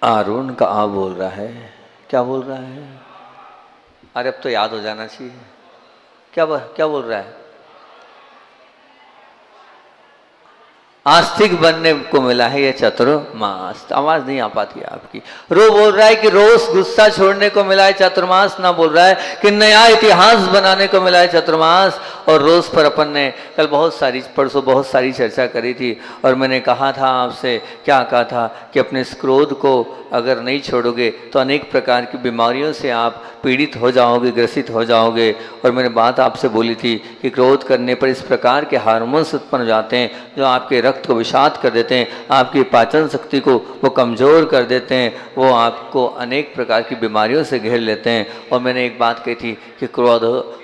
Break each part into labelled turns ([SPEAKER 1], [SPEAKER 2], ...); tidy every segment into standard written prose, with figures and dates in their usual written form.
[SPEAKER 1] अरुण कहाँ बोल रहा है? क्या बोल रहा है? अरे अब तो याद हो जाना चाहिए। क्या बोल रहा है? आस्तिक बनने को मिला है ये चतुर्मास। आवाज नहीं आ पाती है आपकी। रो बोल रहा है कि रोज गुस्सा छोड़ने को मिला है चतुर्मास। ना बोल रहा है कि नया इतिहास बनाने को मिला है चतुर्मास। और रोज पर अपन ने कल परसों बहुत सारी चर्चा करी थी। और मैंने कहा था आपसे, क्या कहा था कि अपने इस क्रोध को अगर नहीं छोड़ोगे तो अनेक प्रकार की बीमारियों से आप पीड़ित हो जाओगे, ग्रसित हो जाओगे। और मैंने बात आपसे बोली थी कि क्रोध करने पर इस प्रकार के हार्मोन्स उत्पन्न हो जाते हैं जो आपके रक्त को विषाक्त कर देते हैं, आपकी पाचन शक्ति को वो कमज़ोर कर देते हैं, वो आपको अनेक प्रकार की बीमारियों से घेर लेते हैं। और मैंने एक बात कही थी कि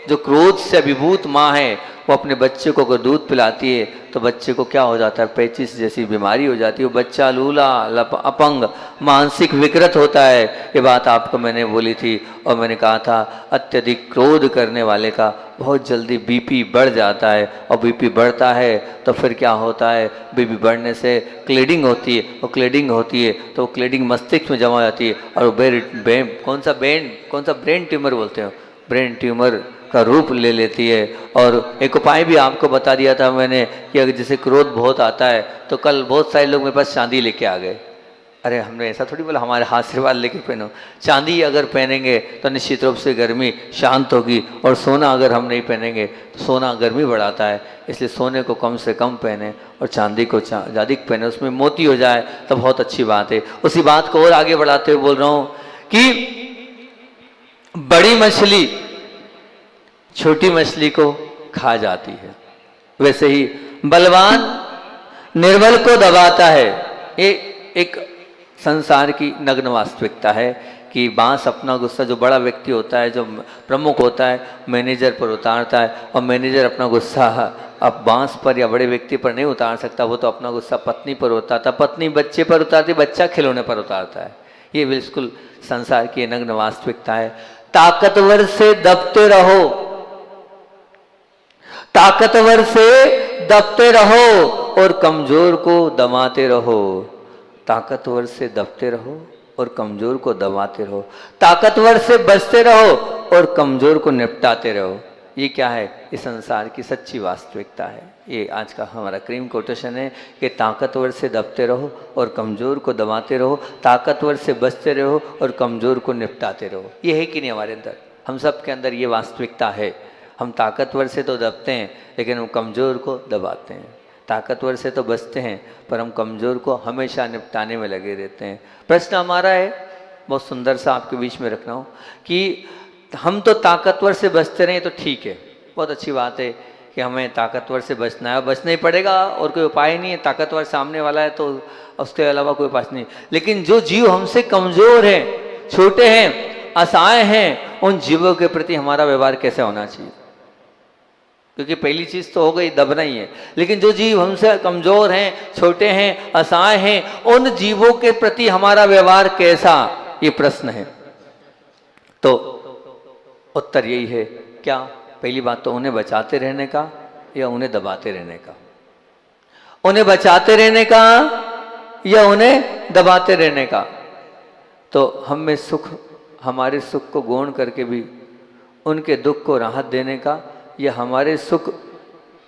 [SPEAKER 1] जो क्रोध से अभिभूत माँ है वो अपने बच्चे को अगर दूध पिलाती है तो बच्चे को क्या हो जाता है? पेचिस जैसी बीमारी हो जाती है। वो बच्चा लूला, अपंग, मानसिक विकृत होता है। ये बात आपको मैंने बोली थी। और मैंने कहा था अत्यधिक क्रोध करने वाले का बहुत जल्दी बीपी बढ़ जाता है। और बीपी बढ़ता है तो फिर क्या होता है? बीपी बढ़ने से क्लेडिंग होती है। और क्लेडिंग होती है तो क्लेडिंग मस्तिष्क में जमा हो जाती है। और कौन सा ब्रेन ट्यूमर बोलते हो, ब्रेन ट्यूमर का रूप ले लेती है। और एक उपाय भी आपको बता दिया था मैंने कि अगर जैसे क्रोध बहुत आता है तो कल बहुत सारे लोग मेरे पास चांदी लेके आ गए। अरे हमने ऐसा थोड़ी बोला हमारे आशीर्वाद लेके पहनो। चांदी अगर पहनेंगे तो निश्चित रूप से गर्मी शांत होगी। और सोना अगर हम नहीं पहनेंगे तो सोना गर्मी बढ़ाता है। इसलिए सोने को कम से कम पहने और चांदी को ज़्यादा पहने, उसमें मोती हो जाए तो बहुत अच्छी बात है। उसी बात को और आगे बढ़ाते हुए बोल रहा हूँ कि बड़ी मछली छोटी मछली को खा जाती है, वैसे ही बलवान निर्बल को दबाता है। ये एक संसार की नग्न वास्तविकता है कि बांस अपना गुस्सा, जो बड़ा व्यक्ति होता है, जो प्रमुख होता है, मैनेजर पर उतारता है। और मैनेजर अपना गुस्सा अब बांस पर या बड़े व्यक्ति पर नहीं उतार सकता। वो तो अपना गुस्सा पत्नी पर उतारता, पत्नी बच्चे पर उतारती, बच्चा खिलौने पर उतारता है। ये बिल्कुल संसार की नग्न वास्तविकता है। ताकतवर से दबते रहो, ताकतवर से दबते रहो और कमजोर को दबाते रहो। ताकतवर से दबते रहो और कमजोर को दबाते रहो। ताकतवर से बचते रहो और कमजोर को निपटाते रहो। ये क्या है? इस संसार की सच्ची वास्तविकता है। ये आज का हमारा क्रीम कोटेशन है कि ताकतवर से दबते रहो और कमजोर को दबाते रहो, ताकतवर से बचते रहो और कमजोर को निपटाते रहो। ये है कि नहीं हमारे अंदर? हम सब के अंदर ये वास्तविकता है। हम ताकतवर से तो दबते हैं लेकिन हम कमज़ोर को दबाते हैं। ताकतवर से तो बचते हैं पर हम कमज़ोर को हमेशा निपटाने में लगे रहते हैं। प्रश्न हमारा है, बहुत सुंदर सा आपके बीच में रखना हो कि हम तो ताकतवर से बचते रहें तो ठीक है, बहुत अच्छी बात है कि हमें ताकतवर से बचना है, बचना ही पड़ेगा और कोई उपाय नहीं है। ताकतवर सामने वाला है तो उसके अलावा कोई उपाय नहीं। लेकिन जो जीव हमसे कमज़ोर हैं, छोटे हैं, असहाय हैं, उन जीवों के प्रति हमारा व्यवहार कैसे होना चाहिए? क्योंकि पहली चीज तो हो गई, दबना ही है। लेकिन जो जीव हमसे कमजोर हैं, छोटे हैं, असहाय हैं, उन जीवों के प्रति हमारा व्यवहार कैसा, ये प्रश्न है। तो उत्तर यही है, क्या? पहली बात तो उन्हें बचाते रहने का या उन्हें दबाते रहने का? उन्हें बचाते रहने का या उन्हें दबाते रहने का? तो हम में सुख, हमारे सुख को गौण करके भी उनके दुख को राहत देने का या हमारे सुख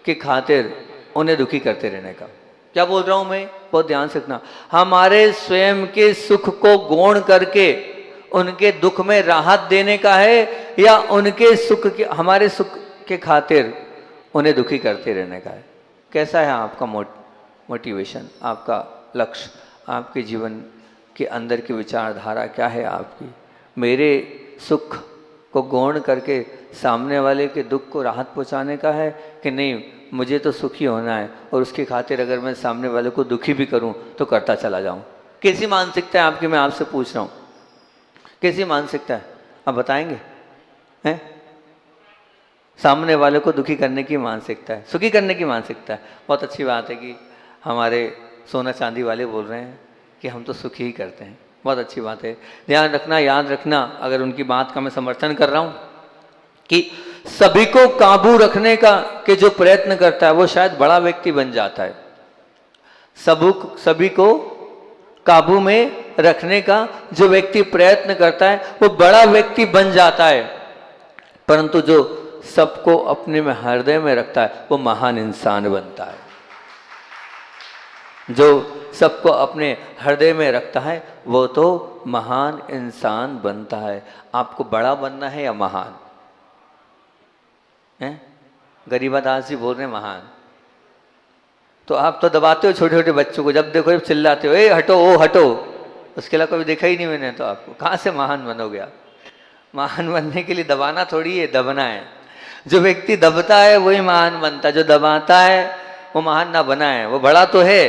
[SPEAKER 1] के खातिर उन्हें दुखी करते रहने का? क्या बोल रहा हूं मैं? बहुत ध्यान से रखना। हमारे स्वयं के सुख को गौण करके उनके दुख में राहत देने का है या उनके सुख के, हमारे सुख के खातिर उन्हें दुखी करते रहने का है? कैसा है आपका मोटिवेशन, आपका लक्ष्य, आपके जीवन के अंदर की विचारधारा क्या है आपकी? मेरे सुख को गौण करके सामने वाले के दुख को राहत पहुंचाने का है कि नहीं, मुझे तो सुखी होना है और उसकी खातिर अगर मैं सामने वाले को दुखी भी करूं तो करता चला जाऊं? कैसी मानसिकता है आपकी? मैं आपसे पूछ रहा हूं, कैसी मानसिकता है? आप बताएंगे? हैं? सामने वाले को दुखी करने की मानसिकता है, सुखी करने की मानसिकता है। बहुत अच्छी बात है कि हमारे सोना चांदी वाले बोल रहे हैं कि हम तो सुखी ही करते हैं। बहुत अच्छी बात है। ध्यान रखना, याद रखना, अगर उनकी बात का मैं समर्थन कर रहा हूं कि सभी को काबू रखने का के जो प्रयत्न करता है वो शायद बड़ा व्यक्ति बन जाता है। सभी को काबू में रखने का जो व्यक्ति प्रयत्न करता है वो बड़ा व्यक्ति बन जाता है, परंतु जो सबको अपने में हृदय में रखता है वो महान इंसान बनता है। जो सबको अपने हृदय में रखता है वो तो महान इंसान बनता है। आपको बड़ा बनना है या महान है? गरीबादास जी बोल रहे हैं महान, तो आप तो दबाते हो छोटे छोटे बच्चों को, जब देखो जब चिल्लाते हो ए हटो ओ हटो, उसके अलावा कभी देखा ही नहीं मैंने, तो आपको कहाँ से महान बनोगे आप? महान बनने के लिए दबाना थोड़ी है, दबना है। जो व्यक्ति दबता है वही महान बनता है, जो दबाता है वो महान ना बना है। वो बड़ा तो है,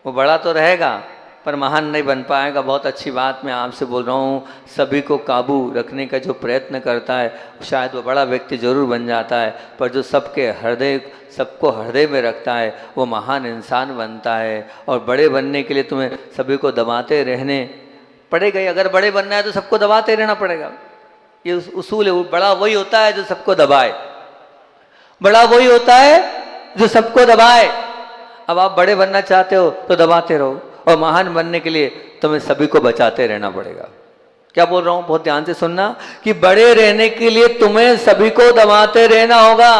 [SPEAKER 1] वो बड़ा तो रहेगा पर महान नहीं बन पाएगा। बहुत अच्छी बात मैं आपसे बोल रहा हूँ, सभी को काबू रखने का जो प्रयत्न करता है शायद वो बड़ा व्यक्ति जरूर बन जाता है, पर जो सबको हृदय में रखता है वो महान इंसान बनता है। और बड़े बनने के लिए तुम्हें सभी को दबाते रहने पड़ेगा। अगर बड़े बनना है तो सबको दबाते रहना पड़ेगा, ये उसूल है। बड़ा वही होता है जो सबको दबाए, बड़ा वही होता है जो सबको दबाए। अब आप बड़े बनना चाहते हो तो दबाते रहो, और महान बनने के लिए तुम्हें सभी को बचाते रहना पड़ेगा। क्या बोल रहा हूं, बहुत ध्यान से सुनना, कि बड़े रहने के लिए तुम्हें सभी को दबाते रहना होगा,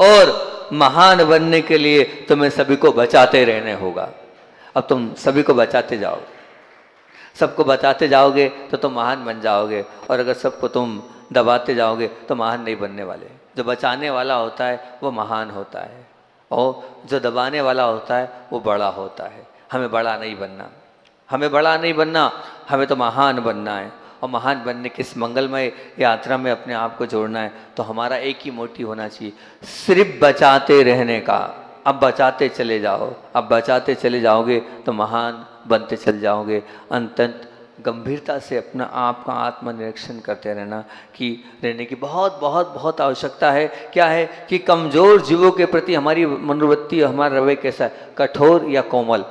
[SPEAKER 1] और महान बनने के लिए तुम्हें सभी को बचाते रहने होगा। अब तुम सभी को बचाते जाओ, सबको बचाते जाओगे तो तुम महान बन जाओगे, और अगर सबको तुम दबाते जाओगे तो महान नहीं बनने वाले। जो बचाने वाला होता है वो महान होता है, और जो दबाने वाला होता है वो बड़ा होता है। हमें बड़ा नहीं बनना, हमें बड़ा नहीं बनना, हमें तो महान बनना है। और महान बनने की इस मंगलमय यात्रा में अपने आप को जोड़ना है, तो हमारा एक ही मोटिव होना चाहिए, सिर्फ बचाते रहने का। अब बचाते चले जाओ, अब बचाते चले जाओगे तो महान बनते चले जाओगे। अंतत गंभीरता से अपना आप का आत्मनिरीक्षण करते रहने की बहुत बहुत बहुत आवश्यकता है। क्या है कि कमज़ोर जीवों के प्रति हमारी मनोवृत्ति, हमारा रवैया कैसा है, कठोर या कोमल?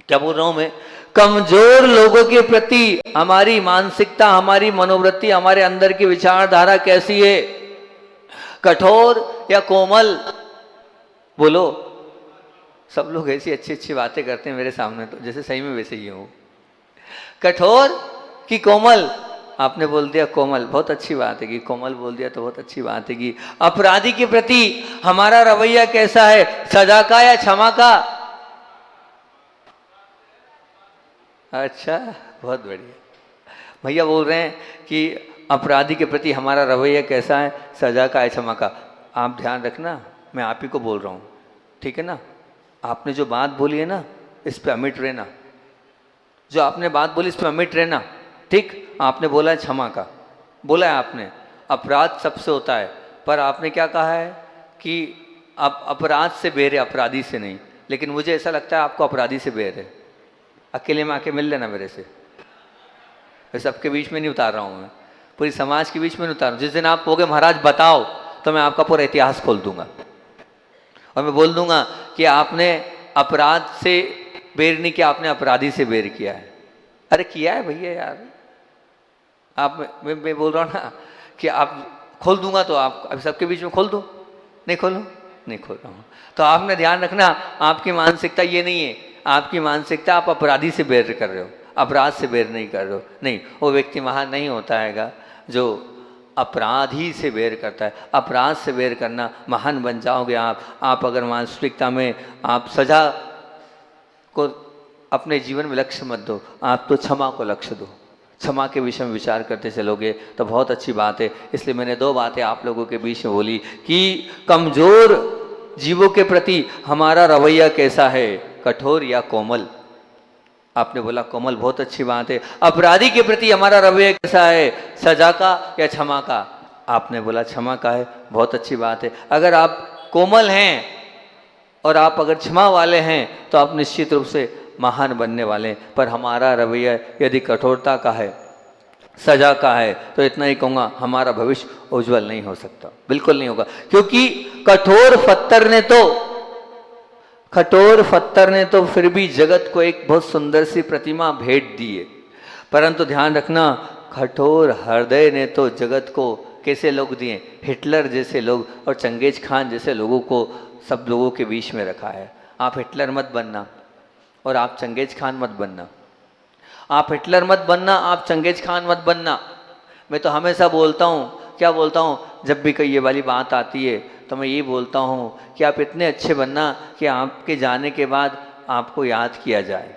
[SPEAKER 1] क्या बोल रहा हूं मैं? कमजोर लोगों के प्रति हमारी मानसिकता, हमारी मनोवृत्ति, हमारे अंदर की विचारधारा कैसी है, कठोर या कोमल? बोलो। सब लोग ऐसी अच्छी अच्छी बातें करते हैं मेरे सामने, तो जैसे सही में वैसे ही हूं। कठोर कि कोमल? आपने बोल दिया कोमल, बहुत अच्छी बात है कि कोमल बोल दिया तो बहुत अच्छी बात है कि अपराधी के प्रति हमारा रवैया कैसा है, सजा का या क्षमा का? अच्छा, बहुत बढ़िया। भैया बोल रहे हैं कि अपराधी के प्रति हमारा रवैया कैसा है, सजा का या क्षमा का? आप ध्यान रखना, मैं आप ही को बोल रहा हूँ, ठीक है ना? आपने जो बात बोली है ना, इस पे अमिट रहना। जो आपने बात बोली इस पे अमिट रहना, ठीक? आपने बोला है क्षमा का, बोला है आपने। अपराध सबसे होता है, पर आपने क्या कहा है कि आप अपराध से बेर है, अपराधी से नहीं। लेकिन मुझे ऐसा लगता है आपको अपराधी से बेर है। अकेले में आके मिल लेना मेरे से, मैं सबके बीच में नहीं उतार रहा हूँ, मैं पूरी समाज के बीच में नहीं उतार रहा हूँ। जिस दिन आप कहोगे महाराज बताओ, तो मैं आपका पूरा इतिहास खोल दूंगा, और मैं बोल दूंगा कि आपने अपराध से बेर नहीं किया, आपने अपराधी से बेर किया है। अरे किया है भैया यार, आप मैं बोल रहा हूँ ना कि आप खोल दूंगा, तो आप अभी सबके बीच में खोल दो। नहीं खोलूँ? नहीं खोल रहा हूँ। तो आपने ध्यान रखना, आपकी मानसिकता ये नहीं है। आपकी मानसिकता आप अपराधी से बेर कर रहे हो, अपराध से बेर नहीं कर रहे हो। नहीं, वो व्यक्ति महान नहीं होता हैगा जो अपराधी से बेर करता है। अपराध से बेर करना, महान बन जाओगे आप अगर मानसिकता में आप सजा को अपने जीवन में लक्ष्य मत दो, आप तो क्षमा को लक्ष्य दो। क्षमा के विषय में विचार करते चलोगे तो बहुत अच्छी बात है। इसलिए मैंने दो बातें आप लोगों के बीच में बोली कि कमज़ोर जीवों के प्रति हमारा रवैया कैसा है, कठोर या कोमल? आपने बोला कोमल, बहुत अच्छी बात है। अपराधी के प्रति हमारा रवैया कैसा है, सजा का या क्षमा का? आपने बोला क्षमा का है, बहुत अच्छी बात है। अगर आप कोमल हैं और आप अगर क्षमा वाले हैं तो आप निश्चित रूप से महान बनने वाले हैं। पर हमारा रवैया यदि कठोरता का है, सजा का है, तो इतना ही कहूँगा, हमारा भविष्य उज्जवल नहीं हो सकता, बिल्कुल नहीं होगा। क्योंकि कठोर पत्थर ने तो फिर भी जगत को एक बहुत सुंदर सी प्रतिमा भेंट दी है, परंतु ध्यान रखना, कठोर हृदय ने तो जगत को कैसे लोग दिए, हिटलर जैसे लोग और चंगेज खान जैसे लोगों को सब लोगों के बीच में रखा है। आप हिटलर मत बनना, और आप चंगेज खान मत बनना, आप हिटलर मत बनना, आप चंगेज खान मत बनना। मैं तो हमेशा बोलता हूँ, क्या बोलता हूँ, जब भी कोई ये वाली बात आती है तो मैं ये बोलता हूँ कि आप इतने अच्छे बनना कि आपके जाने के बाद आपको याद किया जाए,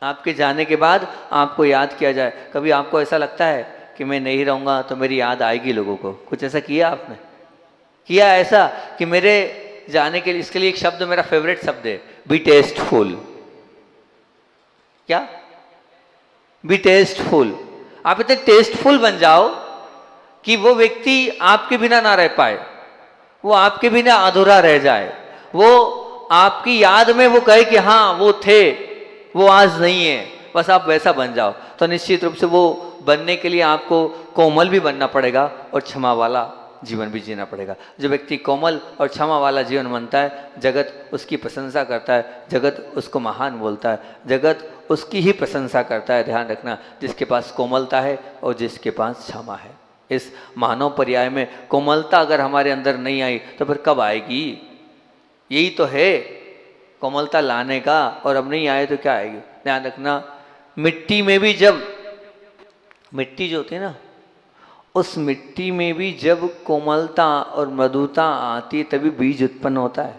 [SPEAKER 1] आपके जाने के बाद आपको याद किया जाए। कभी आपको ऐसा लगता है कि मैं नहीं रहूँगा तो मेरी याद आएगी लोगों को? कुछ ऐसा किया आपने? किया ऐसा कि मेरे जाने के लिए, इसके लिए एक शब्द मेरा फेवरेट शब्द है, बी टेस्टफुल। क्या? Be tasteful. आप इतने टेस्टफुल बन जाओ कि वो व्यक्ति आपके बिना ना रह पाए, वो आपके बिना अधूरा रह जाए, वो आपकी याद में वो कहे कि हाँ वो थे, वो आज नहीं है, बस आप वैसा बन जाओ। तो निश्चित रूप से वो बनने के लिए आपको कोमल भी बनना पड़ेगा और क्षमा वाला जीवन भी जीना पड़ेगा। जो व्यक्ति कोमल और क्षमा वाला जीवन बनता है, जगत उसकी प्रशंसा करता है, जगत उसको महान बोलता है, जगत उसकी ही प्रशंसा करता है। ध्यान रखना, जिसके पास कोमलता है और जिसके पास क्षमा है। इस मानव पर्याय में कोमलता अगर हमारे अंदर नहीं आई तो फिर कब आएगी? यही तो है कोमलता लाने का, और अब नहीं आए तो क्या आएगी? ध्यान रखना, मिट्टी में भी जब, मिट्टी जो होती है ना, उस मिट्टी में भी जब कोमलता और मृदुता आती है तभी बीज उत्पन्न होता है।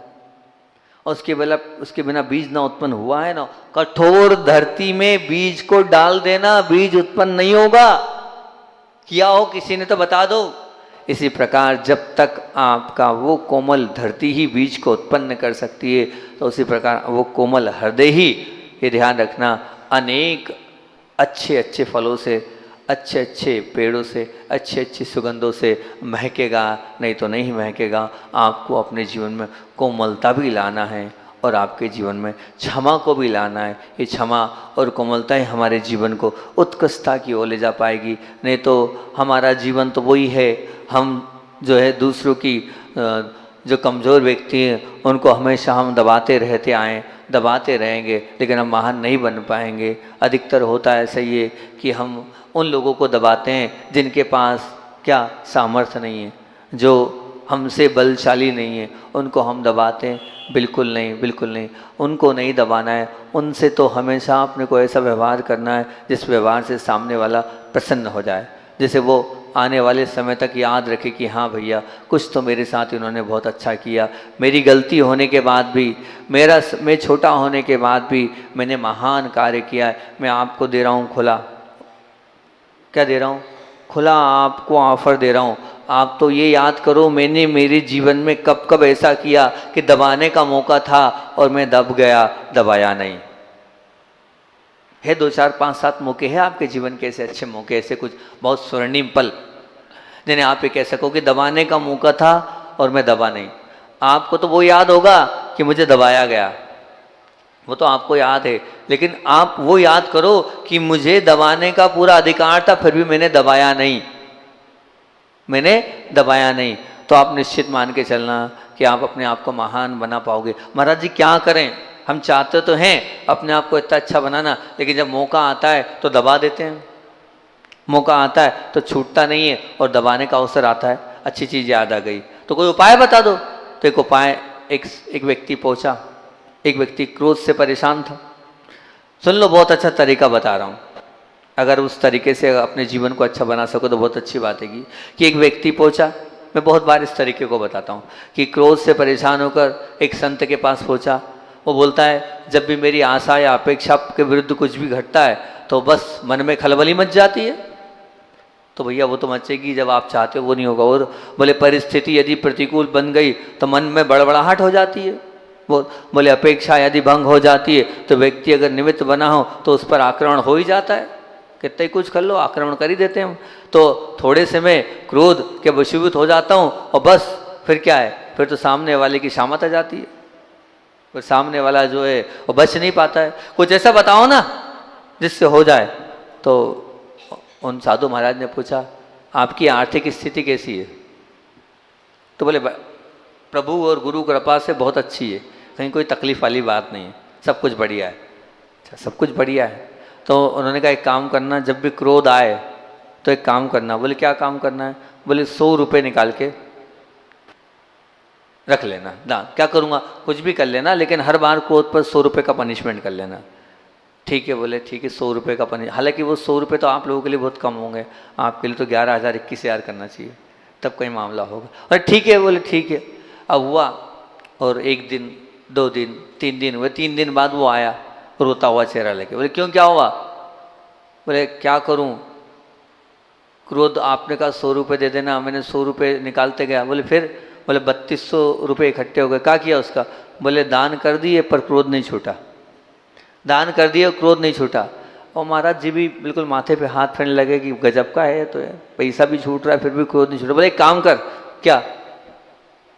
[SPEAKER 1] और उसके बिना बीज ना उत्पन्न हुआ है ना, कठोर धरती में बीज को डाल देना, बीज उत्पन्न नहीं होगा। किया हो किसी ने तो बता दो। इसी प्रकार जब तक आपका वो कोमल धरती ही बीज को उत्पन्न कर सकती है, तो उसी प्रकार वो कोमल हृदय ही, ये ध्यान रखना, अनेक अच्छे अच्छे फलों से, अच्छे अच्छे पेड़ों से, अच्छे अच्छी सुगंधों से महकेगा। नहीं तो नहीं महकेगा। आपको अपने जीवन में कोमलता भी लाना है और आपके जीवन में क्षमा को भी लाना है। ये क्षमा और कोमलता ही हमारे जीवन को उत्कृष्टता की ओर ले जा पाएगी। नहीं तो हमारा जीवन तो वही है, हम जो है दूसरों की, जो कमज़ोर व्यक्ति हैं उनको हमेशा हम दबाते रहते आएँ, दबाते रहेंगे, लेकिन हम महान नहीं बन पाएंगे। अधिकतर होता है ऐसा ये कि हम उन लोगों को दबाते हैं जिनके पास क्या सामर्थ्य नहीं है, जो हमसे बलशाली नहीं है, उनको हम दबाते हैं। बिल्कुल नहीं, बिल्कुल नहीं, उनको नहीं दबाना है। उनसे तो हमेशा अपने को ऐसा व्यवहार करना है जिस व्यवहार से सामने वाला प्रसन्न हो जाए, जैसे वो आने वाले समय तक याद रखे कि हाँ भैया, कुछ तो मेरे साथ इन्होंने बहुत अच्छा किया। मेरी गलती होने के बाद भी, मैं छोटा होने के बाद भी मैंने महान कार्य किया है। मैं आपको दे रहा हूँ खुला, क्या दे रहा हूँ? खुला आपको ऑफर दे रहा हूँ। आप तो ये याद करो, मैंने मेरे जीवन में कब कब ऐसा किया कि दबाने का मौका था और मैं दब गया, दबाया नहीं। है 2 4 5 7 मौके हैं आपके जीवन के, ऐसे अच्छे मौके, ऐसे कुछ बहुत स्वर्णिम पल जिन्हें आप ये कह सको कि दबाने का मौका था और मैं दबा नहीं। आपको तो वो याद होगा कि मुझे दबाया गया, वो तो आपको याद है, लेकिन आप वो याद करो कि मुझे दबाने का पूरा अधिकार था, फिर भी मैंने दबाया नहीं, मैंने दबाया नहीं। तो आप निश्चित मान के चलना कि आप अपने आप को महान बना पाओगे। महाराज जी क्या करें, हम चाहते तो हैं अपने आप को इतना अच्छा बनाना, लेकिन जब मौका आता है तो दबा देते हैं। मौका आता है तो छूटता नहीं है और दबाने का अवसर आता है। अच्छी चीज़ याद आ गई तो कोई उपाय बता दो। तो एक उपाय, एक व्यक्ति पहुंचा, एक व्यक्ति क्रोध से परेशान था। सुन लो, बहुत अच्छा तरीका बता रहा हूँ, अगर उस तरीके से अपने जीवन को अच्छा बना सको तो बहुत अच्छी बात है कि एक व्यक्ति पहुंचा। मैं बहुत बार इस तरीके को बताता हूँ कि क्रोध से परेशान होकर एक संत के पास पहुंचा। वो बोलता है, जब भी मेरी आशा या अपेक्षा के विरुद्ध कुछ भी घटता है तो बस मन में खलबली मच जाती है। तो भैया वो तो मचेगी, जब आप चाहते हो वो नहीं होगा। और बोले परिस्थिति यदि प्रतिकूल बन गई तो मन में बड़बड़ाहट हो जाती है। वो बोले अपेक्षा यदि भंग हो जाती है तो व्यक्ति अगर निमित्त बना हो तो उस पर आक्रमण हो ही जाता है। कितना ही कुछ कर लो, आक्रमण कर ही देते हैं हम। तो थोड़े से मैं क्रोध के वशीभूत हो जाता हूँ और बस फिर क्या है, फिर तो सामने वाले की शामत आ जाती है, फिर सामने वाला जो है वो बच नहीं पाता है। कुछ ऐसा बताओ ना जिससे हो जाए। तो उन साधु महाराज ने पूछा, आपकी आर्थिक स्थिति कैसी है? तो बोले प्रभु और गुरु कृपा से बहुत अच्छी है, कहीं कोई तकलीफ वाली बात नहीं है, सब कुछ बढ़िया है। अच्छा, सब कुछ बढ़िया है। तो उन्होंने कहा एक काम करना, जब भी क्रोध आए तो एक काम करना। बोले क्या काम करना है? बोले 100 रुपये निकाल के रख लेना दान। क्या करूँगा, कुछ भी कर लेना, लेकिन हर बार क्रोध पर 100 रुपये का पनिशमेंट कर लेना। ठीक है, बोले ठीक है 100 रुपये का पनिश, हालांकि वो 100 रुपये तो आप लोगों के लिए बहुत कम होंगे, आपके लिए तो 11,000 21,000 करना चाहिए, तब कोई मामला होगा। अरे ठीक है, बोले ठीक है। अब हुआ, और 1 दिन 2 दिन 3 दिन हुए, 3 दिन बाद वो आया रोता हुआ चेहरा लेके। बोले क्यों, क्या हुआ? बोले क्या करूं, क्रोध, आपने कहा 100 रुपये दे देना, मैंने 100 रुपये निकालते गया। बोले फिर? बोले 3200 रुपये इकट्ठे हो गए। क्या किया उसका? बोले दान कर दिए पर क्रोध नहीं छूटा, दान कर दिए क्रोध नहीं छूटा। और महाराज जी भी बिल्कुल माथे पे हाथ फेरने लगे कि गजब का है, तो पैसा भी छूट रहा है फिर भी क्रोध नहीं छूटा। बोले एक काम कर। क्या?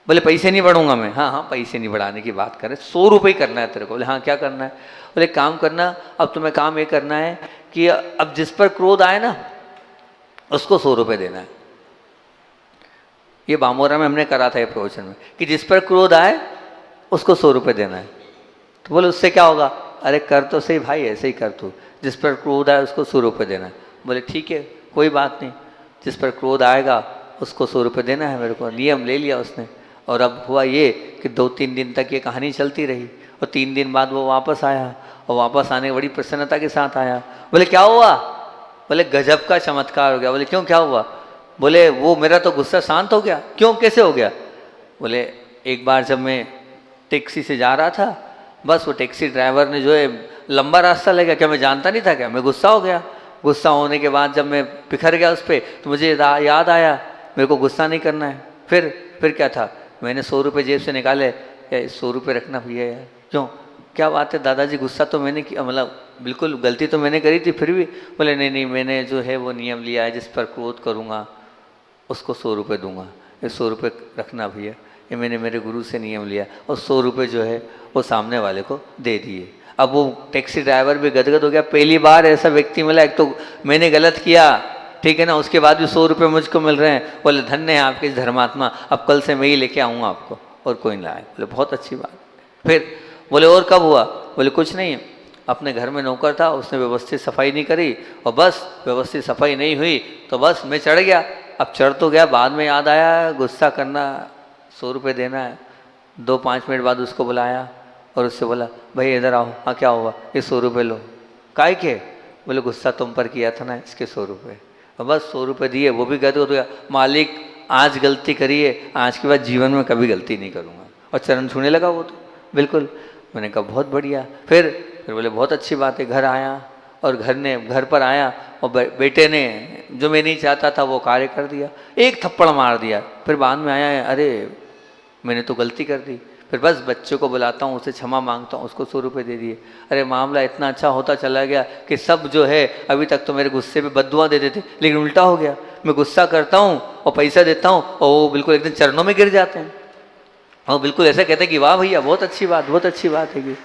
[SPEAKER 1] बोले पैसे नहीं बढ़ूंगा मैं। हाँ हाँ, पैसे नहीं बढ़ाने की बात करें, 100 रुपये करना है तेरे को। बोले हाँ क्या करना है? बोले काम करना, अब तुम्हें काम ये करना है कि अब जिस पर क्रोध आए ना उसको 100 रुपये देना है। ये बामोरा में हमने करा था ये प्रवचन में, कि जिस पर क्रोध आए उसको 100 रुपये देना है। तो बोले उससे क्या होगा? अरे कर तो सही भाई, ऐसे ही कर तू, जिस पर क्रोध आए उसको 100 रुपये देना है। बोले ठीक है कोई बात नहीं, जिस पर क्रोध आएगा उसको 100 रुपये देना है मेरे को। नियम ले लिया उसने। और अब हुआ ये कि 2-3 दिन तक ये कहानी चलती रही, और 3 दिन बाद वो वापस आया, और वापस आने बड़ी प्रसन्नता के साथ आया। बोले क्या हुआ? बोले गजब का चमत्कार हो गया। बोले क्यों, क्या हुआ? बोले वो मेरा तो गुस्सा शांत हो गया। क्यों, कैसे हो गया? बोले एक बार जब मैं टैक्सी से जा रहा था, बस वो टैक्सी ड्राइवर ने जो है लंबा रास्ता ले गया, क्या मैं जानता नहीं था क्या? मैं गुस्सा हो गया। गुस्सा होने के बाद जब मैं बिखर गया उस पर, तो मुझे याद आया मेरे को गुस्सा नहीं करना है। फिर क्या था, मैंने 100 रुपये जेब से निकाले, 100 रुपये रखना भैया यार। क्यों, क्या बात है दादाजी, गुस्सा तो मैंने किया, मतलब बिल्कुल गलती तो मैंने करी थी, फिर भी? बोले नहीं नहीं, मैंने जो है वो नियम लिया है, जिस पर क्रोध करूँगा उसको 100 रुपये दूंगा, ये 100 रुपये रखना भैया, ये मैंने मेरे गुरु से नियम लिया। और 100 रुपये जो है वो सामने वाले को दे दिए। अब वो टैक्सी ड्राइवर भी गदगद हो गया, पहली बार ऐसा व्यक्ति मिला, एक तो मैंने गलत किया, ठीक है ना, उसके बाद भी 100 रुपये मुझको मिल रहे हैं। बोले धन्य है आपके धर्मात्मा, अब कल से मैं ही लेके आऊँगा आपको, और कोई नहीं लाए। बोले बहुत अच्छी बात। फिर बोले और कब हुआ? बोले कुछ नहीं, अपने घर में नौकर था, उसने व्यवस्थित सफाई नहीं करी, और बस व्यवस्थित सफाई नहीं हुई तो बस मैं चढ़ गया। अब चढ़ तो गया, बाद में याद आया गुस्सा करना, 100 रुपये देना है। 2-5 मिनट बाद उसको बुलाया और उससे बोला भाई इधर आओ। हाँ क्या हुआ? ये 100 रुपये लो। काहे के? बोले गुस्सा तुम पर किया था ना, इसके 100 रुपये। और बस 100 रुपये दिए, वो भी गदगद हो गया, मालिक आज गलती करी है, आज के बाद जीवन में कभी गलती नहीं करूँगा। और चरण छूने लगा वो तो बिल्कुल। मैंने कहा बहुत बढ़िया। फिर बोले बहुत अच्छी बात है। घर आया, और घर पर आया, और बेटे ने जो मैं नहीं चाहता था वो कार्य कर दिया, एक थप्पड़ मार दिया। फिर बाद में आया, अरे मैंने तो गलती कर दी। फिर बस बच्चे को बुलाता हूँ, उससे क्षमा मांगता हूँ, उसको 100 रुपये दे दिए। अरे मामला इतना अच्छा होता चला गया कि सब जो है, अभी तक तो मेरे गुस्से पे बद्दुआ देते थे, लेकिन उल्टा हो गया, मैं गुस्सा करता हूँ और पैसा देता हूँ, और वो बिल्कुल एकदम चरणों में गिर जाते हैं, और बिल्कुल ऐसा कहते हैं कि वाह भैया बहुत अच्छी बात, बहुत अच्छी बात है। कि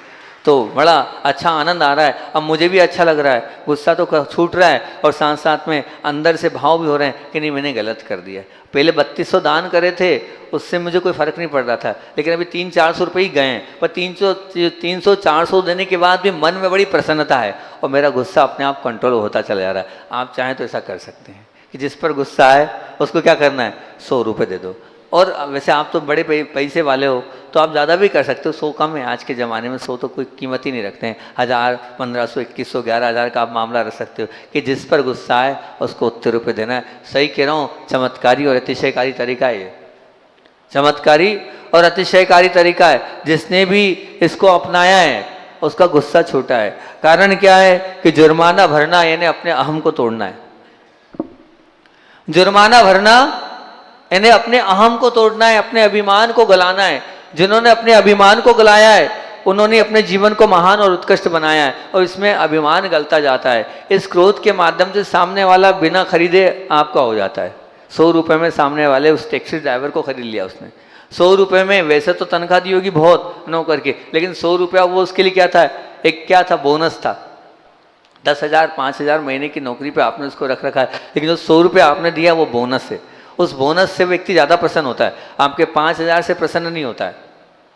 [SPEAKER 1] तो बड़ा अच्छा आनंद आ रहा है, अब मुझे भी अच्छा लग रहा है, गुस्सा तो छूट रहा है, और साथ साथ में अंदर से भाव भी हो रहे हैं कि नहीं मैंने गलत कर दिया। पहले 3200 दान करे थे, उससे मुझे कोई फ़र्क नहीं पड़ रहा था, लेकिन अभी 300-400 रुपये ही गए हैं, पर 300-400 देने के बाद भी मन में बड़ी प्रसन्नता है, और मेरा गुस्सा अपने आप कंट्रोल होता चला जा रहा है। आप चाहें तो ऐसा कर सकते हैं कि जिस पर गुस्सा है उसको क्या करना है, 100 रुपये दे दो। और वैसे आप तो बड़े पैसे वाले हो तो आप ज़्यादा भी कर सकते हो, 100 कम है आज के ज़माने में, 100 तो कोई कीमत ही नहीं रखते हैं। 1000, 1500, 2100, 11,000 का आप मामला रख सकते हो कि जिस पर गुस्सा है उसको उतने रुपये देना है। सही कह रहा हूँ, चमत्कारी और अतिशयकारी तरीका है ये, चमत्कारी और अतिशयकारी तरीका है। जिसने भी इसको अपनाया है उसका गुस्सा छूटा है। कारण क्या है कि जुर्माना भरना यानी अपने अहम को तोड़ना है। जुर्माना भरना यानी अपने अहम को तोड़ना है, अपने अभिमान को गलाना है। जिन्होंने अपने अभिमान को गलाया है उन्होंने अपने जीवन को महान और उत्कृष्ट बनाया है, और इसमें अभिमान गलता जाता है। इस क्रोध के माध्यम से सामने वाला बिना खरीदे आपका हो जाता है। 100 रुपये में सामने वाले उस टैक्सी ड्राइवर को खरीद लिया उसने। 100 रुपये में वैसे तो तनख्वाह दी होगी बहुत नौकर के, लेकिन 100 रुपया वो उसके लिए क्या था, एक क्या था, बोनस था। 10,000 5,000 महीने की नौकरी पे आपने उसको रख रखा है, लेकिन जो 100 रुपये आपने दिया वो बोनस है। उस बोनस से व्यक्ति ज़्यादा प्रसन्न होता है, आपके 5,000 से प्रसन्न नहीं होता है,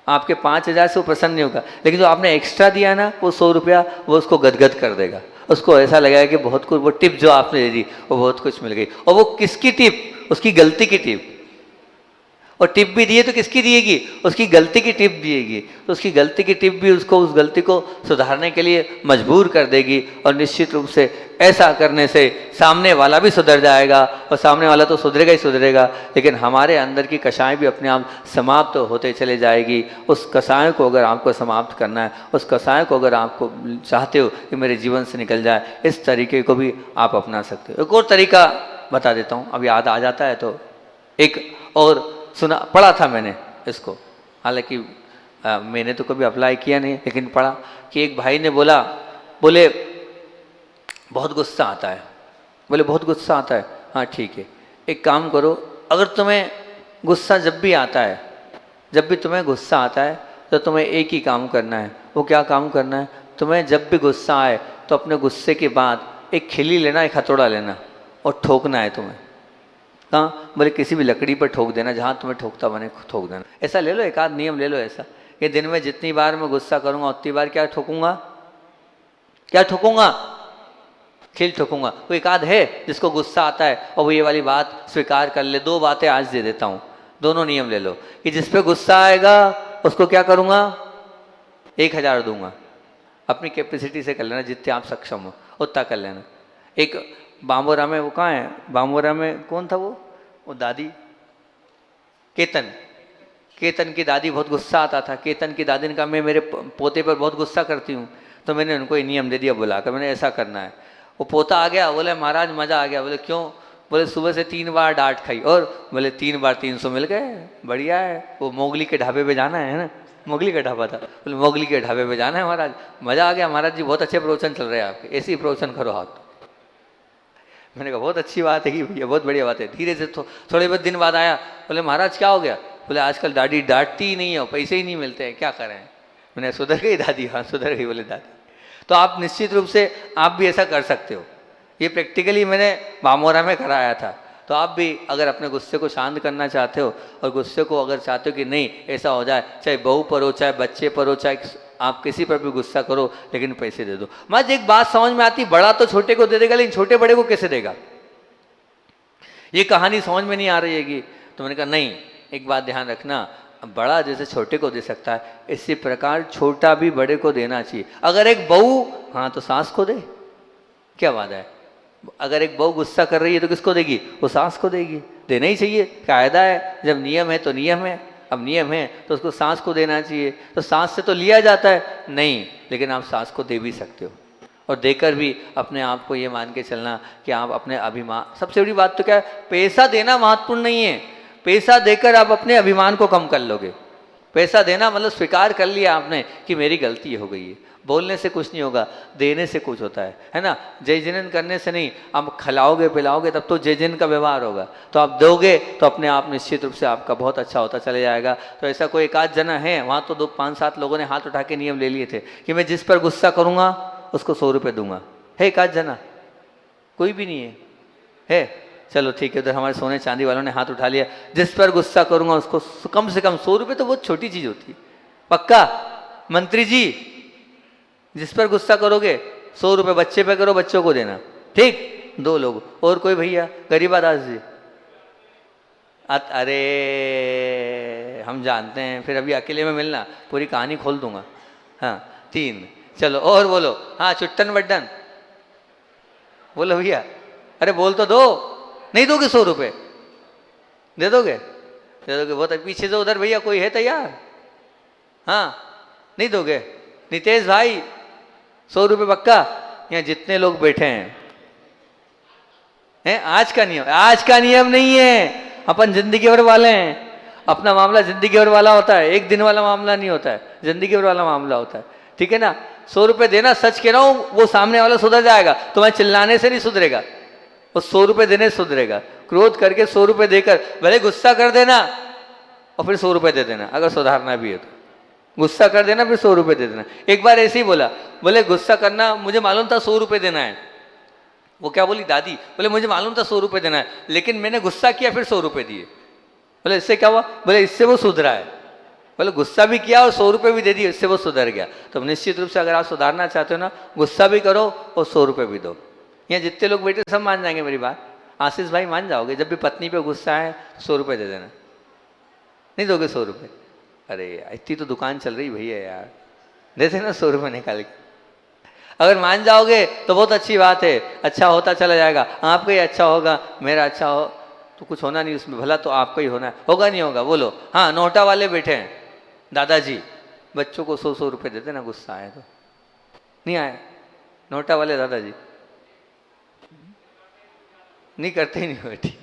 [SPEAKER 1] आपके 5,000 से वो प्रसन्न नहीं होगा। लेकिन जो आपने एक्स्ट्रा दिया ना वो 100 रुपया, वो उसको गदगद कर देगा। उसको ऐसा लगेगा कि बहुत कुछ, वो टिप जो आपने दे दी वो बहुत कुछ मिल गई। और वो किसकी टिप? उसकी गलती की टिप। और टिप भी दिए तो किसकी दिएगी? उसकी गलती की टिप दिएगी। तो उसकी गलती की टिप भी उसको उस गलती को सुधारने के लिए मजबूर कर देगी। और निश्चित रूप से ऐसा करने से सामने वाला भी सुधर जाएगा, और सामने वाला तो सुधरेगा ही सुधरेगा, लेकिन हमारे अंदर की कषाय भी अपने आप समाप्त होते चले जाएगी। उस कषाय को अगर आपको समाप्त करना है, उस कषाय को अगर आपको चाहते हो कि मेरे जीवन से निकल जाए, इस तरीके को भी आप अपना सकते हो। एक और तरीका बता देता हूँ, अब याद आ जाता है तो। एक और सुना पढ़ा था मैंने इसको, हालांकि मैंने तो कभी अप्लाई किया नहीं, लेकिन पढ़ा कि एक भाई ने बोले बहुत गुस्सा आता है। बोले बहुत गुस्सा आता है? हाँ ठीक है, एक काम करो, अगर तुम्हें गुस्सा जब भी आता है, जब भी तुम्हें गुस्सा आता है, तो तुम्हें एक ही काम करना है। वो क्या काम करना है? तुम्हें जब भी गुस्सा आए तो अपने गुस्से के बाद एक खिल्ली लेना, एक हथौड़ा लेना और ठोकना है तुम्हें। कहाँ? बोले किसी भी लकड़ी पर ठोक देना, जहाँ तुम्हें ठोकता बने ठोक देना। ऐसा ले लो, एक आध नियम ले लो ऐसा कि दिन में जितनी बार मैं गुस्सा करूँगा उतनी बार क्या ठोकूंगा? क्या ठोकूंगा? खिल ठोकूंगा। कोई एक आध है जिसको गुस्सा आता है और वो ये वाली बात स्वीकार कर ले? दो बातें आज दे देता हूँ, दोनों नियम ले लो कि जिस पे गुस्सा आएगा उसको क्या करूँगा? 1000 दूंगा। अपनी कैपेसिटी से कर लेना, जितने आप सक्षम हो उतना कर लेना। एक बामोरा में, वो कहाँ है बामोरा में, कौन था वो दादी, केतन की दादी, बहुत गुस्सा आता था। केतन की दादी ने कहा मैं मेरे पोते पर बहुत गुस्सा करती हूँ, तो मैंने उनको ये नियम दे दिया बुलाकर, मैंने ऐसा करना है। वो पोता आ गया, बोले महाराज मज़ा आ गया। बोले क्यों? बोले सुबह से 3 बार डांट खाई। और बोले 3 बार 300 मिल गए, बढ़िया है। वो मोगली के ढाबे पे जाना है ना, मोगली का ढाबा था। बोले मोगली के ढाबे पे जाना है महाराज, मज़ा आ गया महाराज जी, बहुत अच्छे प्रवचन चल रहे हैं आपके, ऐसे ही प्रवचन करो आप। मैंने कहा बहुत अच्छी बात है कि भैया, बहुत बढ़िया बात है। धीरे से थोड़े बहुत दिन बाद आया, बोले महाराज क्या हो गया? बोले आजकल दादी डांटती ही नहीं है, पैसे ही नहीं मिलते हैं, क्या करें? मैंने सुधर गई दादी? हाँ सुधर गई। बोले दादी। तो आप निश्चित रूप से आप भी ऐसा कर सकते हो। ये प्रैक्टिकली मैंने बामोरा में कराया था। तो आप भी अगर अपने गुस्से को शांत करना चाहते हो और गुस्से को अगर चाहते हो कि नहीं ऐसा हो जाए, चाहे बहू पर हो, चाहे बच्चे पर हो, चाहे आप किसी पर भी गुस्सा करो, लेकिन पैसे दे दो। मत एक बात समझ में आती, बड़ा तो छोटे को दे देगा, लेकिन छोटे बड़े को कैसे देगा? ये कहानी समझ में नहीं आ रही है। तो मैंने कहा नहीं, एक बात ध्यान रखना, बड़ा जैसे छोटे को दे सकता है, इसी प्रकार छोटा भी बड़े को देना चाहिए। अगर एक बहू, हाँ तो सास को दे, क्या बात है? अगर एक बहू गुस्सा कर रही है तो किसको देगी? वो सास को देगी। देना ही चाहिए, कायदा है। जब नियम है तो नियम है, अब नियम है तो उसको सास को देना चाहिए। तो सास से तो लिया जाता है नहीं, लेकिन आप सास को दे भी सकते हो। और देकर भी अपने आप को ये मान के चलना कि आप अपने अभिमान, सबसे बड़ी बात तो क्या है, पैसा देना महत्वपूर्ण नहीं है। पैसा देकर आप अपने अभिमान को कम कर लोगे। पैसा देना मतलब स्वीकार कर लिया आपने कि मेरी गलती हो गई है। बोलने से कुछ नहीं होगा, देने से कुछ होता है ना। जय जिनन करने से नहीं, आप खिलाओगे पिलाओगे तब तो जय जिन का व्यवहार होगा। तो आप दोगे तो अपने आप निश्चित रूप से आपका बहुत अच्छा होता चले जाएगा। तो ऐसा कोई एक आध जना है, वहाँ तो 5-7 लोगों ने हाथ उठा के नियम ले लिए थे कि मैं जिस पर गुस्सा करूँगा उसको 100 रुपये दूंगा। है एक आध जना? कोई भी नहीं है? चलो ठीक है, उधर हमारे सोने चांदी वालों ने हाथ उठा लिया, जिस पर गुस्सा करूंगा उसको कम से कम 100 रुपये, तो बहुत छोटी चीज होती है। पक्का? मंत्री जी, जिस पर गुस्सा करोगे 100 रुपये बच्चे पे करो, बच्चों को देना, ठीक? 2 लोग। और कोई भैया? गरीबादास जी? अरे हम जानते हैं, फिर अभी अकेले में मिलना, पूरी कहानी खोल दूंगा। हाँ 3। चलो और बोलो। हाँ चुट्टन बड्डन बोलो भैया। अरे बोल तो दो। नहीं दोगे 100 रुपये? दे दोगे? दे दोगे, बहुत पीछे से उधर भैया कोई है तैयार? हाँ नहीं दोगे? नितेश भाई 100 रुपये पक्का? यहाँ जितने लोग बैठे हैं आज का नियम, आज का नियम नहीं है। अपन जिंदगी भर वाले हैं, अपना मामला जिंदगी भर वाला होता है, एक दिन वाला मामला नहीं होता है, जिंदगी भर वाला मामला होता है, ठीक है ना। 100 रुपये देना, सच कह रहा हूँ, वो सामने वाला सुधर जाएगा। तुम्हें चिल्लाने से नहीं सुधरेगा, वो 100 रुपये देने से सुधरेगा। क्रोध करके 100 रुपये देकर भले गुस्सा कर देना और फिर 100 रुपये दे देना, अगर सुधारना भी है तो। गुस्सा कर देना फिर 100 रुपये दे देना। एक बार ऐसे ही बोला, बोले गुस्सा करना, मुझे मालूम था 100 रुपये देना है। वो क्या बोली दादी? बोले मुझे मालूम था 100 रुपये देना है, लेकिन मैंने गुस्सा किया फिर 100 रुपये दिए। बोले इससे क्या हुआ? बोले इससे वो सुधरा है। बोले गुस्सा भी किया और 100 रुपये भी दे दिए, इससे वो सुधर गया। तो निश्चित रूप से अगर आप सुधारना चाहते हो ना, गुस्सा भी करो और 100 रुपये भी दो। यहाँ जितने लोग बैठे सब मान जाएंगे मेरी बात। आशीष भाई मान जाओगे, जब भी पत्नी पे गुस्सा है 100 रुपये दे देना। नहीं दोगे 100 रुपये? अरे इतनी तो दुकान चल रही भैया यार, देते ना 100 रुपये निकाल के। अगर मान जाओगे तो बहुत अच्छी बात है, अच्छा होता चला जाएगा, आपका ही अच्छा होगा, मेरा अच्छा हो तो कुछ होना नहीं उसमें, भला तो आपका ही होना है, होगा नहीं होगा बोलो। हाँ नोटा वाले बैठे हैं दादाजी, बच्चों को 100 रुपये देते ना, गुस्सा आए तो नहीं आए? नोटा वाले दादाजी नहीं करते ही नहीं बेटी,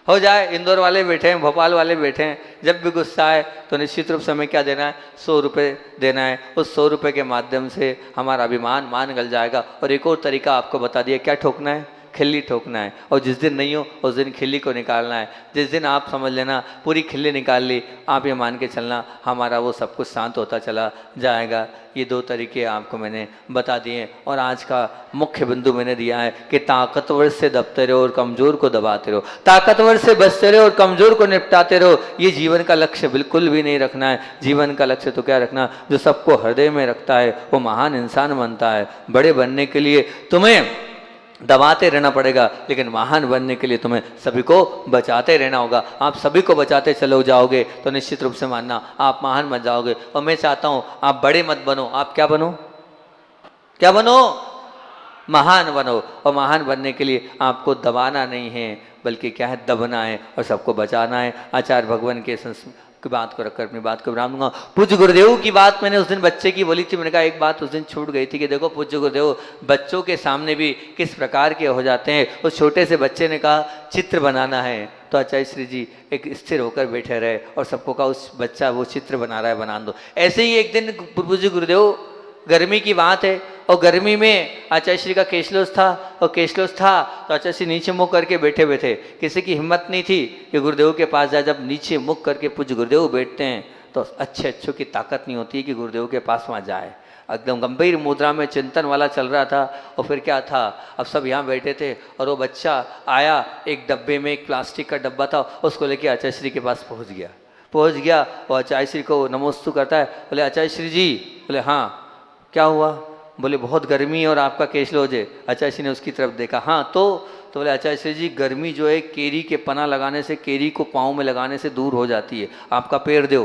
[SPEAKER 1] हो जाए। इंदौर वाले बैठे हैं, भोपाल वाले बैठे हैं, जब भी गुस्सा आए तो निश्चित रूप से हमें क्या देना है? 100 रुपये देना है। उस 100 रुपये के माध्यम से हमारा अभिमान मान गल जाएगा। और एक और तरीका आपको बता दिया, क्या ठोकना है? खिल्ली ठोकना है। और जिस दिन नहीं हो उस दिन खिल्ली को निकालना है। जिस दिन आप समझ लेना पूरी खिल्ली निकाल ली, आप ये मान के चलना हमारा वो सब कुछ शांत होता चला जाएगा। ये 2 तरीके आपको मैंने बता दिए। और आज का मुख्य बिंदु मैंने दिया है कि ताकतवर से दबते रहो और कमज़ोर को दबाते रहो, ताकतवर से बचते रहो और कमज़ोर को निपटाते रहो। ये जीवन का लक्ष्य बिल्कुल भी नहीं रखना है। जीवन का लक्ष्य तो क्या रखना, जो सबको हृदय में रखता है वो महान इंसान बनता है। बड़े बनने के लिए तुम्हें दबाते रहना पड़ेगा, लेकिन महान बनने के लिए तुम्हें सभी को बचाते रहना होगा। आप सभी को बचाते चलो जाओगे तो निश्चित रूप से मानना आप महान बन जाओगे। और मैं चाहता हूं आप बड़े मत बनो, आप क्या बनो? क्या बनो? महान बनो। और महान बनने के लिए आपको दबाना नहीं है, बल्कि क्या है? दबना है और सबको बचाना है। आचार्य भगवान के की बात को रखकर अपनी बात को विराम दूंगा। पूज्य गुरुदेव की बात मैंने उस दिन बच्चे की बोली थी, मैंने कहा एक बात उस दिन छूट गई थी कि देखो पूज्य गुरुदेव बच्चों के सामने भी किस प्रकार के हो जाते हैं। उस छोटे से बच्चे ने कहा चित्र बनाना है, तो आचार्य श्री जी एक स्थिर होकर बैठे रहे और सबको कहा उस बच्चा वो चित्र बना रहा है, बना दो। ऐसे ही एक दिन पूज्य गुरुदेव, गर्मी की बात है और गर्मी में आचार्य श्री का केशलोस था, और केशलोस था तो आचार्य श्री नीचे मुख करके बैठे हुए थे। किसी की हिम्मत नहीं थी कि गुरुदेव के पास जाए। जब नीचे मुख करके पूज्य गुरुदेव बैठते हैं तो अच्छों की ताकत नहीं होती है कि गुरुदेव के पास वहाँ जाए। एकदम गंभीर मुद्रा में चिंतन वाला चल रहा था। और फिर क्या था, अब सब यहाँ बैठे थे और वो बच्चा आया, एक डब्बे में एक प्लास्टिक का डब्बा था, उसको लेके आचार्य श्री के पास पहुँच गया और आचार्य श्री को नमोस्तु करता है। बोले आचार्य श्री जी, बोले हाँ क्या हुआ? बोले बहुत गर्मी और आपका केशलोज है। आचार्य श्री ने उसकी तरफ देखा, हाँ तो बोले आचार्य श्री जी गर्मी जो है केरी के पना लगाने से, केरी को पाँव में लगाने से दूर हो जाती है, आपका पैर दो।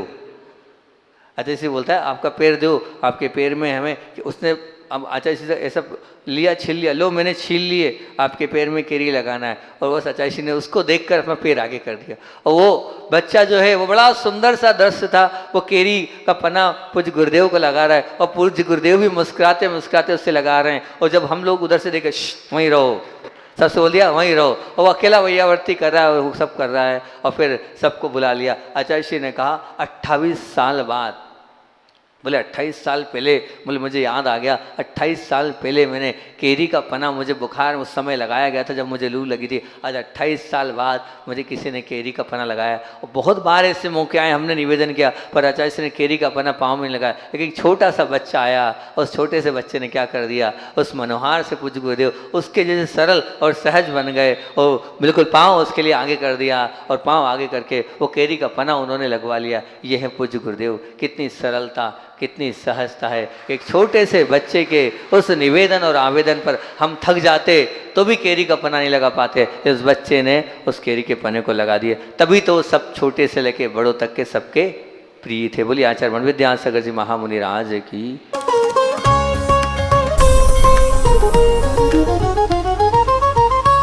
[SPEAKER 1] आचार्य श्री बोलता है आपका पैर दो, आपके पैर में हमें, कि उसने अब आचार्य श्री ऐसा लिया, छील लिया, लो मैंने छील लिए, आपके पैर में केरी लगाना है। और बस आचार्य श्री ने उसको देखकर अपना पैर आगे कर दिया। और वो बच्चा जो है वो बड़ा सुंदर सा दृश्य था, वो केरी का पना पूज्य गुरुदेव को लगा रहा है और पूज्य गुरुदेव भी मुस्कुराते मुस्कुराते उससे लगा रहे हैं। और जब हम लोग उधर से देखे वहीं रहो, सबसे बोल दिया वहीं रहो, और वो अकेला वैयावर्ती कर रहा है, वो सब कर रहा है। और फिर सबको बुला लिया। आचार्य श्री ने कहा 28 साल बाद, बोले 28 साल पहले, बोले मुझे याद आ गया 28 साल पहले मैंने केरी का पना, मुझे बुखार उस समय लगाया गया था जब मुझे लू लगी थी। आज 28 साल बाद मुझे किसी ने केरी का पना लगाया। और बहुत बार ऐसे मौके आए, हमने निवेदन किया पर आचार्य श्री ने केरी का पना पाँव में लगाया। लेकिन छोटा सा बच्चा आया, उस छोटे से बच्चे ने क्या कर दिया, उस मनोहार से पूज्य गुरुदेव उसके जैसे सरल और सहज बन गए और बिल्कुल पाँव उसके लिए आगे कर दिया, और पाँव आगे करके वो केरी का पना उन्होंने लगवा लिया। ये है पूज्य गुरुदेव। कितनी सरलता, कितनी सहजता है। एक छोटे से बच्चे के उस निवेदन और आवेदन पर हम थक जाते तो भी केरी का पना नहीं लगा पाते, उस बच्चे ने उस केरी के पने को लगा दिया। तभी तो सब छोटे से लेके बड़ों तक के सबके प्रिय थे। बोलिए आचार्य मन विद्यासागर जी महामुनि राज की।